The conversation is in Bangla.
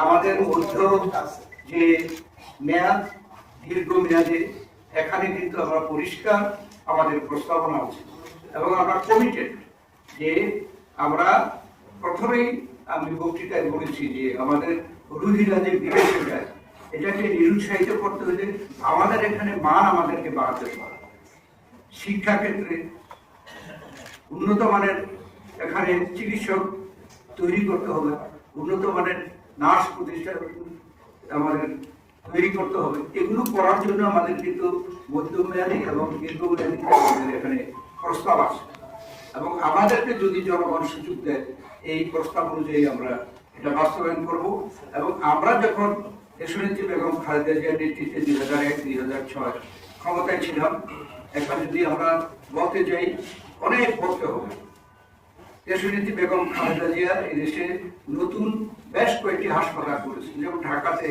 আমাদের মধ্য যে মেয়াদ দীর্ঘমেয়াদে এখানে কিন্তু আমরা পরিষ্কার আমাদের প্রস্তাবনা আছে এবং আমরা কমিটেড যে আমরা প্রথমেই আমি বক্তৃতায় বলেছি যে আমাদের রুহিরা যে বিবেচনা এটাকে নিরুৎসাহিত করতে হলে আমাদের এখানে মান আমাদেরকে বাড়াতে হবে। শিক্ষাক্ষেত্রে উন্নত মানের এখানে চিকিৎসক তৈরি করতে হবে, উন্নত মানের নার্স প্রতিষ্ঠান আমাদের তৈরি করতে হবে। এগুলো করার জন্য আমাদের কিন্তু মধ্যমেয়াদী এবং দীর্ঘমেয়াদী আমাদের এখানে প্রস্তাব আছে এবং আমাদেরকে যদি জনগণ সুযোগ দেয় এই প্রস্তাব অনুযায়ী আমরা এটা বাস্তবায়ন করব। এবং আমরা যখন দেশনেত্রী বেগম খালেদা জিয়ার নেতৃত্বে 2001-2006 ক্ষমতায় ছিলাম, এখন যদি আমরা বলতে যাই অনেক বলতে হবে। দেশনেত্রী বেগম খালেদা জিয়া এদেশে নতুন বেশ কয়েকটি হাসপাতাল করেছেন, যেমন ঢাকাতে